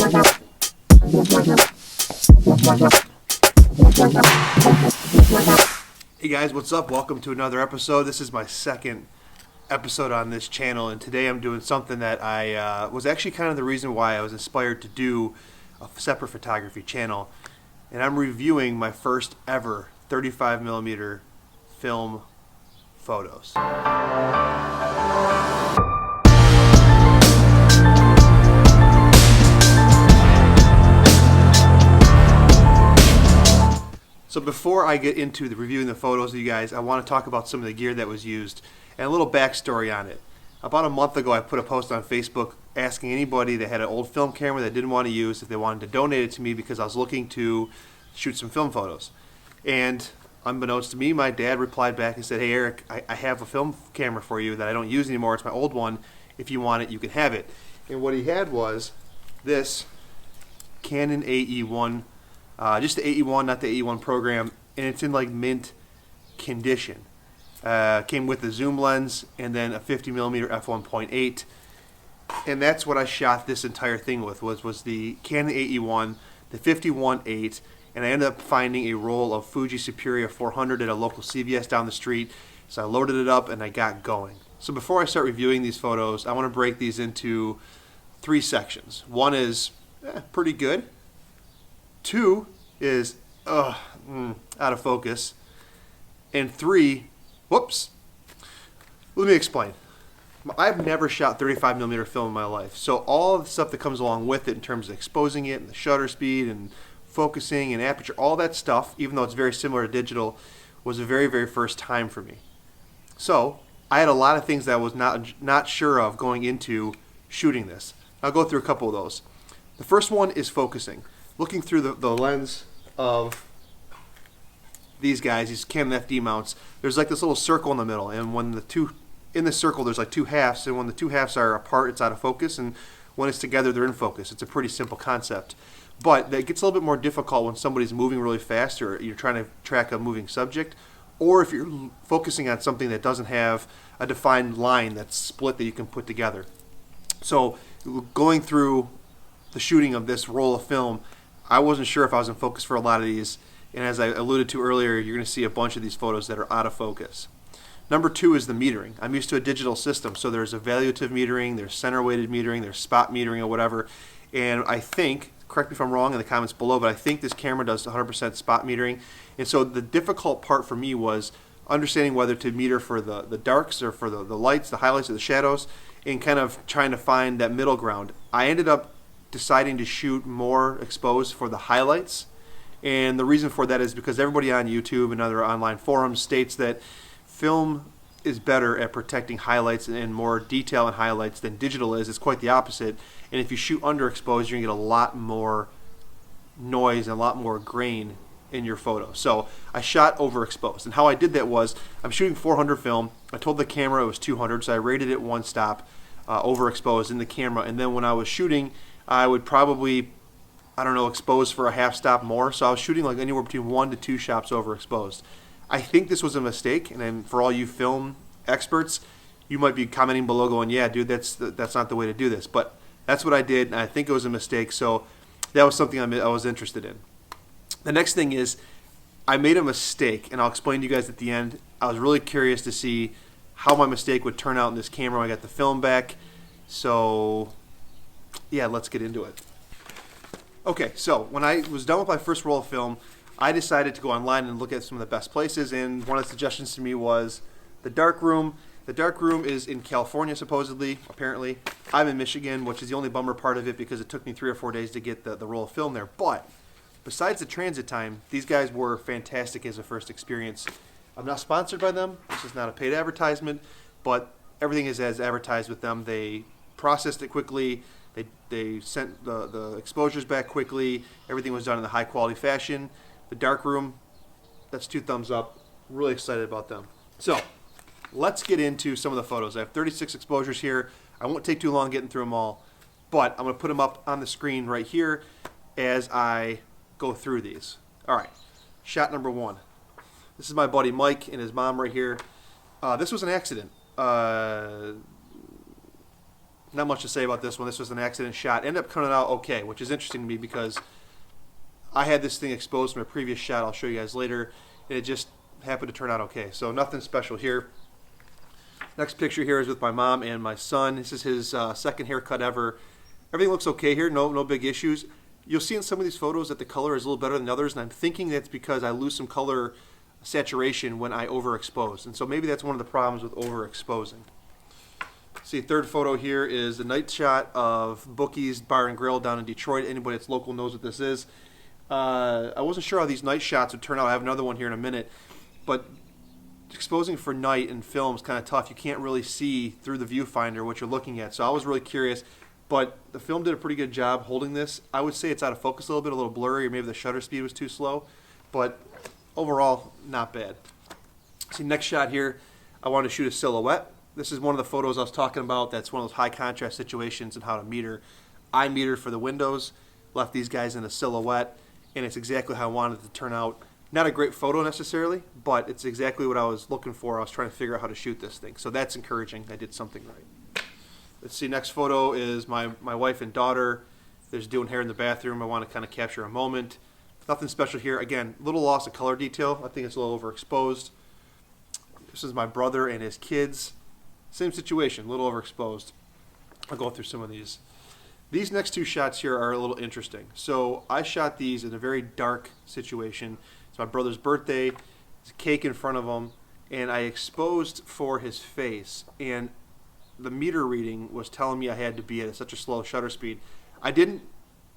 Hey guys, what's up? Welcome to another episode. This is my second episode on this channel, and today I'm doing something that I was actually kind of the reason why I was inspired to do a separate photography channel, and I'm reviewing my first ever 35mm film photos. So before I get into the reviewing the photos of you guys, I want to talk about some of the gear that was used and a little backstory on it. About a month ago, I put a post on Facebook asking anybody that had an old film camera that didn't want to use if they wanted to donate it to me because I was looking to shoot some film photos. And unbeknownst to me, my dad replied back and said, "Hey Eric, I have a film camera for you that I don't use anymore. It's my old one. If you want it, you can have it." And what he had was this Canon AE1. Just the AE1, not the AE1 program, and it's in like mint condition. Came with the zoom lens and then a 50mm f1.8, and that's what I shot this entire thing with. Was the Canon AE1, the 51.8, and I ended up finding a roll of Fuji Superia 400 at a local CVS down the street. So I loaded it up and I got going. So before I start reviewing these photos, I want to break these into three sections. One is pretty good. Two is out of focus. And three, whoops. Let me explain. I've never shot 35mm film in my life. So all of the stuff that comes along with it in terms of exposing it and the shutter speed and focusing and aperture, all that stuff, even though it's very similar to digital, was the very, very first time for me. So I had a lot of things that I was not sure of going into shooting this. I'll go through a couple of those. The first one is focusing. Looking through the lens of these guys, these Canon FD mounts, there's like this little circle in the middle, and when in this circle there's like two halves, and when the two halves are apart it's out of focus, and when it's together they're in focus. It's a pretty simple concept, but that gets a little bit more difficult when somebody's moving really fast or you're trying to track a moving subject, or if you're focusing on something that doesn't have a defined line that's split that you can put together. So going through the shooting of this roll of film, I wasn't sure if I was in focus for a lot of these, and as I alluded to earlier, you're going to see a bunch of these photos that are out of focus. Number two is the metering. I'm used to a digital system, so there's evaluative metering, there's center weighted metering, there's spot metering or whatever, and I think, correct me if I'm wrong in the comments below, but I think this camera does 100% spot metering, and so the difficult part for me was understanding whether to meter for the darks or for the lights, the highlights or the shadows, and kind of trying to find that middle ground. I ended up deciding to shoot more exposed for the highlights, and the reason for that is because everybody on YouTube and other online forums states that film is better at protecting highlights and more detail in highlights than digital is. It's quite the opposite, and if you shoot underexposed, you're going to get a lot more noise and a lot more grain in your photo. So I shot overexposed, and how I did that was I'm shooting 400 film. I told the camera it was 200, so I rated it one stop overexposed in the camera, and then when I was shooting I would probably, I don't know, expose for a half stop more. So I was shooting like anywhere between 1 to 2 shots overexposed. I think this was a mistake, and then for all you film experts, you might be commenting below going, "Yeah, dude, that's not the way to do this." But that's what I did, and I think it was a mistake. So that was something I was interested in. The next thing is I made a mistake, and I'll explain to you guys at the end. I was really curious to see how my mistake would turn out in this camera when I got the film back. So yeah, let's get into it. Okay, so when I was done with my first roll of film, I decided to go online and look at some of the best places, and one of the suggestions to me was the dark room. The dark room is in California, supposedly, apparently. I'm in Michigan, which is the only bummer part of it because it took me 3 or 4 days to get the roll of film there. But besides the transit time, these guys were fantastic as a first experience. I'm not sponsored by them. This is not a paid advertisement, but everything is as advertised with them. They processed it quickly. They sent the exposures back quickly. Everything was done in a high quality fashion. The dark room, that's 2 thumbs up. Really excited about them. So let's get into some of the photos. I have 36 exposures here. I won't take too long getting through them all, but I'm going to put them up on the screen right here as I go through these. All right, shot number 1. This is my buddy Mike and his mom right here. This was an accident. Not much to say about this one. This was an accident shot. Ended up coming out okay, which is interesting to me because I had this thing exposed from a previous shot I'll show you guys later, and it just happened to turn out okay. So nothing special here. Next picture here is with my mom and my son. This is his second haircut ever. Everything looks okay here, no big issues. You'll see in some of these photos that the color is a little better than others, and I'm thinking that's because I lose some color saturation when I overexpose. And so maybe that's one of the problems with overexposing. See, third photo here is the night shot of Bookie's Bar and Grill down in Detroit. Anybody that's local knows what this is. I wasn't sure how these night shots would turn out. I have another one here in a minute. But exposing for night in film is kind of tough. You can't really see through the viewfinder what you're looking at. So I was really curious. But the film did a pretty good job holding this. I would say it's out of focus a little blurry, or maybe the shutter speed was too slow. But overall, not bad. See, next shot here, I wanted to shoot a silhouette. This is one of the photos I was talking about. That's one of those high contrast situations and how to meter. I metered for the windows, left these guys in a silhouette, and it's exactly how I wanted it to turn out. Not a great photo necessarily, but it's exactly what I was looking for. I was trying to figure out how to shoot this thing. So that's encouraging. I did something right. Let's see, next photo is my wife and daughter. They're just doing hair in the bathroom. I want to kind of capture a moment. Nothing special here. Again, little loss of color detail. I think it's a little overexposed. This is my brother and his kids. Same situation, a little overexposed. I'll go through some of these. These next two shots here are a little interesting. So I shot these in a very dark situation. It's my brother's birthday. There's a cake in front of him, and I exposed for his face. And the meter reading was telling me I had to be at such a slow shutter speed. I didn't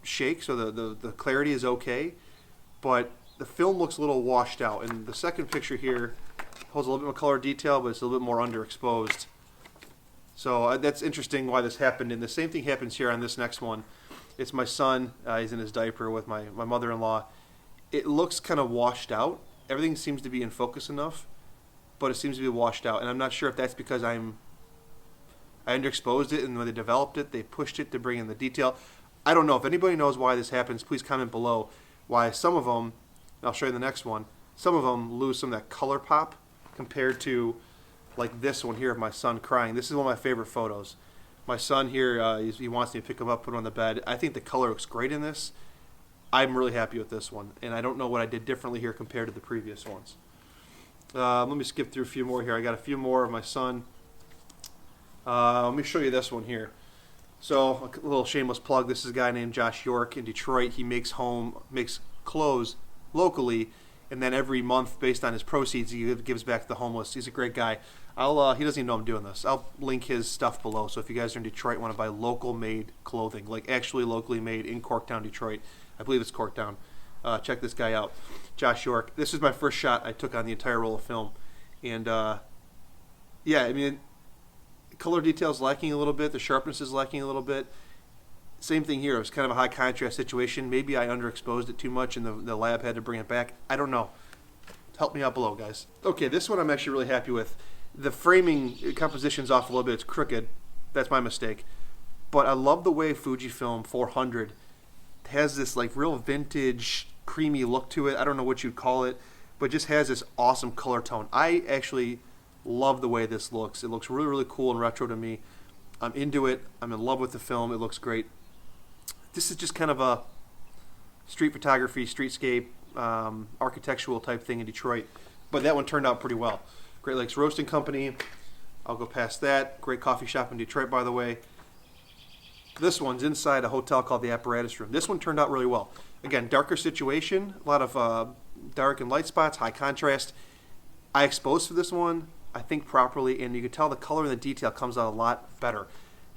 shake, so the clarity is okay, but the film looks a little washed out. And the second picture here holds a little bit more color detail, but it's a little bit more underexposed. So that's interesting why this happened. And the same thing happens here on this next one. It's my son. He's in his diaper with my mother-in-law. It looks kind of washed out. Everything seems to be in focus enough, but it seems to be washed out. And I'm not sure if that's because I underexposed it, and when they developed it, they pushed it to bring in the detail. I don't know. If anybody knows why this happens, please comment below. Why some of them, and I'll show you the next one, some of them lose some of that color pop compared to like this one here of my son crying. This is one of my favorite photos. My son here, he wants me to pick him up, put him on the bed. I think the color looks great in this. I'm really happy with this one, and I don't know what I did differently here compared to the previous ones. Let me skip through a few more here. I got a few more of my son. Let me show you this one here. So a little shameless plug. This is a guy named Josh York in Detroit. He makes clothes locally, and then every month, based on his proceeds, he gives back to the homeless. He's a great guy. He doesn't even know I'm doing this. I'll link his stuff below. So if you guys are in Detroit and want to buy local made clothing, like actually locally made in Corktown, Detroit, I believe it's Corktown, check this guy out, Josh York. This is my first shot I took on the entire roll of film, and yeah, I mean, color detail is lacking a little bit. The sharpness is lacking a little bit. Same thing here. It was kind of a high contrast situation. Maybe I underexposed it too much and the lab had to bring it back. I don't know. Help me out below, guys. Okay, this one I'm actually really happy with. The framing composition's off a little bit. It's crooked. That's my mistake. But I love the way Fujifilm 400 has this like real vintage, creamy look to it. I don't know what you'd call it, but it just has this awesome color tone. I actually love the way this looks. It looks really, really cool and retro to me. I'm into it. I'm in love with the film. It looks great. This is just kind of a street photography, streetscape, architectural type thing in Detroit. But that one turned out pretty well. Great Lakes Roasting Company. I'll go past that. Great coffee shop in Detroit, by the way. This one's inside a hotel called the Apparatus Room. This one turned out really well. Again, darker situation, a lot of dark and light spots, high contrast. I exposed for this one, I think, properly, and you can tell the color and the detail comes out a lot better.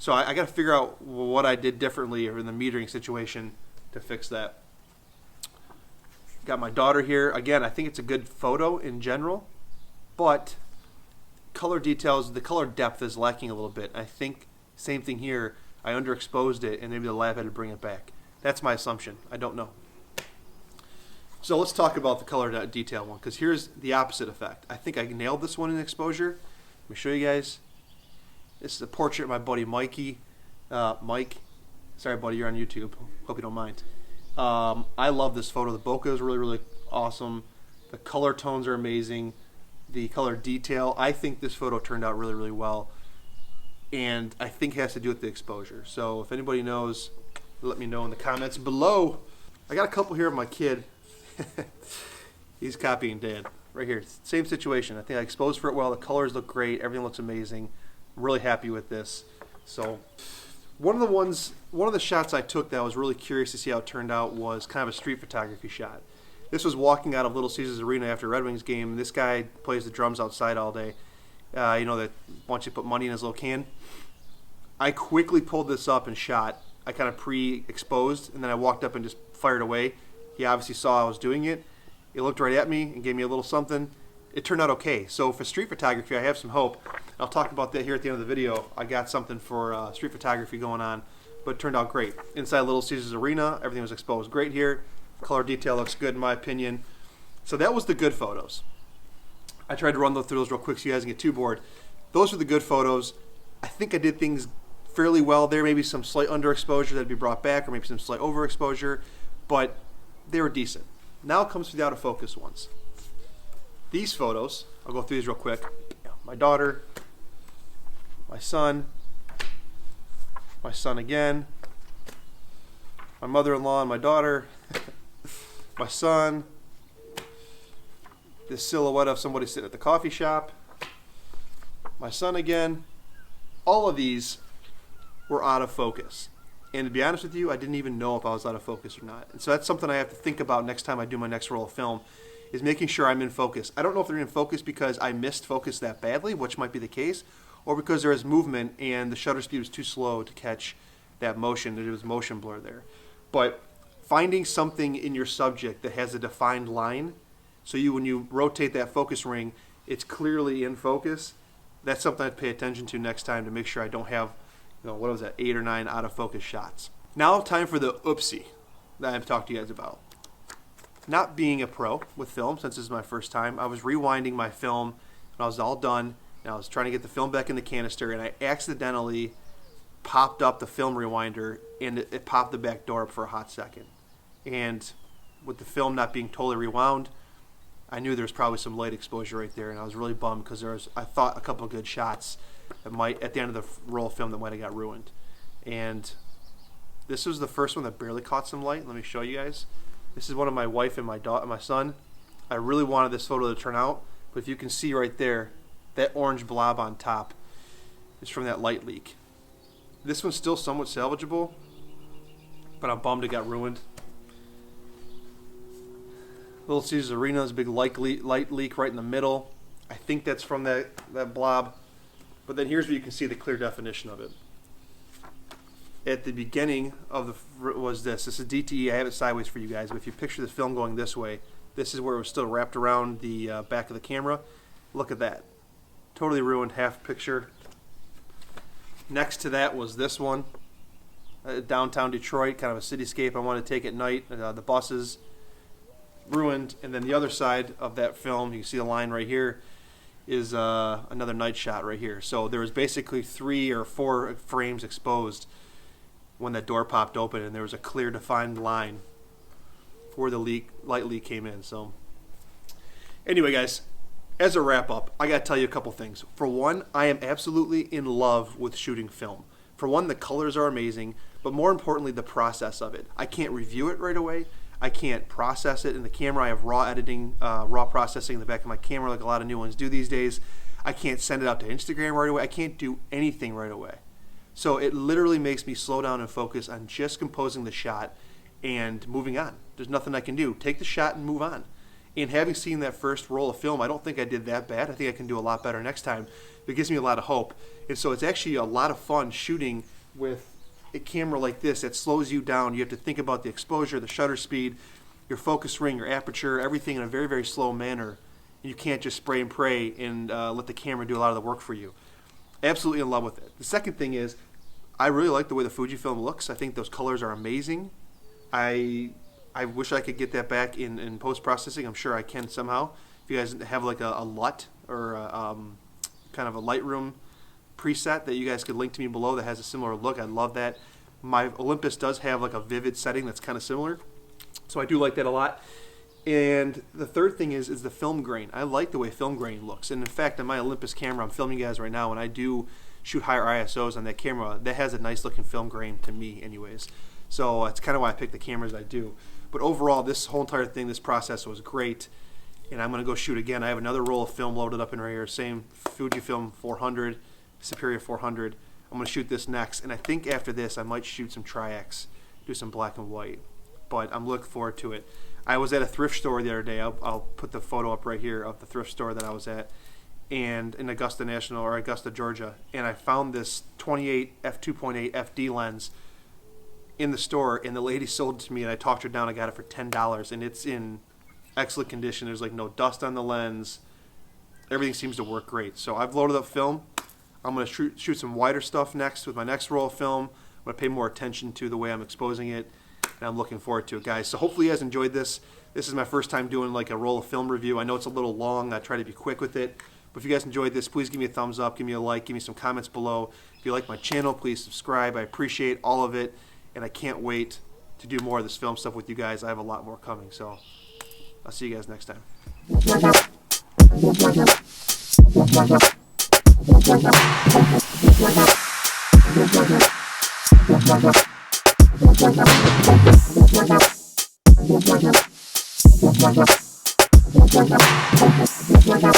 So I got to figure out what I did differently in the metering situation to fix that. Got my daughter here. Again, I think it's a good photo in general, but color details, the color depth is lacking a little bit. I think same thing here. I underexposed it, and maybe the lab had to bring it back. That's my assumption. I don't know. So let's talk about the color detail one, because here's the opposite effect. I think I nailed this one in exposure. Let me show you guys. This is a portrait of my buddy Mikey. Mike, sorry buddy, you're on YouTube. Hope you don't mind. I love this photo. The bokeh is really, really awesome. The color tones are amazing. The color detail, I think this photo turned out really, really well. and I think it has to do with the exposure. So if anybody knows, let me know in the comments below. I got a couple here of my kid. He's copying Dad right here. Same situation. I think I exposed for it well. The colors look great. Everything looks amazing. I'm really happy with this. So one of the shots I took that I was really curious to see how it turned out was kind of a street photography shot. This was walking out of Little Caesars Arena after a Red Wings game. This guy plays the drums outside all day. You know that once you put money in his little can. I quickly pulled this up and shot. I kind of pre-exposed, and then I walked up and just fired away. He obviously saw I was doing it. He looked right at me and gave me a little something. It turned out okay. So for street photography, I have some hope. I'll talk about that here at the end of the video. I got something for street photography going on, but it turned out great. Inside Little Caesars Arena, everything was exposed great here. Color detail looks good in my opinion. So that was the good photos. I tried to run through those real quick so you guys can get too bored. Those were the good photos. I think I did things fairly well there. Maybe some slight underexposure that'd be brought back, or maybe some slight overexposure, but they were decent. Now it comes to the out of focus ones. These photos, I'll go through these real quick. My daughter, my son again, my mother-in-law and my daughter, my son, this silhouette of somebody sitting at the coffee shop, my son again. All of these were out of focus. And to be honest with you, I didn't even know if I was out of focus or not. And so that's something I have to think about next time I do my next roll of film, is making sure I'm in focus. I don't know if they're in focus because I missed focus that badly, which might be the case, or because there was movement and the shutter speed was too slow to catch that motion. There was motion blur there. But finding something in your subject that has a defined line, so when you rotate that focus ring, it's clearly in focus, that's something I'd pay attention to next time to make sure I don't have, what was that, 8 or 9 out of focus shots. Now time for the oopsie that I've talked to you guys about. Not being a pro with film, since this is my first time, I was rewinding my film when I was all done, and I was trying to get the film back in the canister, and I accidentally popped up the film rewinder, and it popped the back door up for a hot second. And with the film not being totally rewound, I knew there was probably some light exposure right there, and I was really bummed because I thought, a couple of good shots that might, at the end of the roll of film, that might have got ruined. And this was the first one that barely caught some light. Let me show you guys. This is one of my wife and my son. I really wanted this photo to turn out, but if you can see right there, that orange blob on top is from that light leak. This one's still somewhat salvageable, but I'm bummed it got ruined. Little Caesars Arena is a big light leak right in the middle. I think that's from that blob. But then here's where you can see the clear definition of it. At the beginning of was this. This is DTE. I have it sideways for you guys. But if you picture the film going this way, this is where it was still wrapped around the back of the camera. Look at that. Totally ruined half picture. Next to that was this one. Downtown Detroit, kind of a cityscape I wanted to take at night. The buses. Ruined. And then the other side of that film, you can see the line right here, is another night shot right here. So there was basically 3 or 4 frames exposed when that door popped open, and there was a clear defined line where the light leak came in. So anyway, guys, as a wrap up, I got to tell you a couple things. For one, I am absolutely in love with shooting film. For one, the colors are amazing, but more importantly, the process of it. I can't review it right away. I can't process it in the camera. I have raw editing, raw processing in the back of my camera like a lot of new ones do these days. I can't send it out to Instagram right away. I can't do anything right away. So it literally makes me slow down and focus on just composing the shot and moving on. There's nothing I can do. Take the shot and move on. And having seen that first roll of film, I don't think I did that bad. I think I can do a lot better next time. It gives me a lot of hope. And so it's actually a lot of fun shooting with a camera like this that slows you down. You have to think about the exposure, the shutter speed, your focus ring, your aperture, everything in a very, very slow manner. You can't just spray and pray and let the camera do a lot of the work for you. Absolutely in love with it. The second thing is, I really like the way the Fujifilm looks. I think those colors are amazing. I wish I could get that back in post-processing. I'm sure I can somehow. If you guys have like a LUT or kind of a Lightroom preset that you guys could link to me below that has a similar look, I'd love that. My Olympus does have like a vivid setting that's kind of similar, so I do like that a lot. And the third thing is the film grain. I like the way film grain looks, and in fact on my Olympus camera, I'm filming you guys right now, and I do shoot higher ISOs on that camera, that has a nice looking film grain to me anyways. So that's kind of why I pick the cameras I do. But overall, this whole entire thing, this process was great. And I'm going to go shoot again. I have another roll of film loaded up in right here. Same FujiFilm 400, Superia 400. I'm going to shoot this next. And I think after this, I might shoot some Tri-X, do some black and white. But I'm looking forward to it. I was at a thrift store the other day. I'll put the photo up right here of the thrift store that I was at, and in Augusta, Georgia. And I found this 28 f2.8 FD lens in the store, and the lady sold it to me, and I talked her down. I got it for $10, and it's in excellent condition. There's like no dust on the lens. Everything seems to work great. So I've loaded up film. I'm going to shoot some wider stuff next with my next roll of film. I'm going to pay more attention to the way I'm exposing it, and I'm looking forward to it, guys. So hopefully you guys enjoyed this. This is my first time doing like a roll of film review. I know it's a little long. I try to be quick with it. But if you guys enjoyed this, please give me a thumbs up, give me a like, give me some comments below. If you like my channel, please subscribe. I appreciate all of it, and I can't wait to do more of this film stuff with you guys. I have a lot more coming, so I'll see you guys next time. We'll be right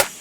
back.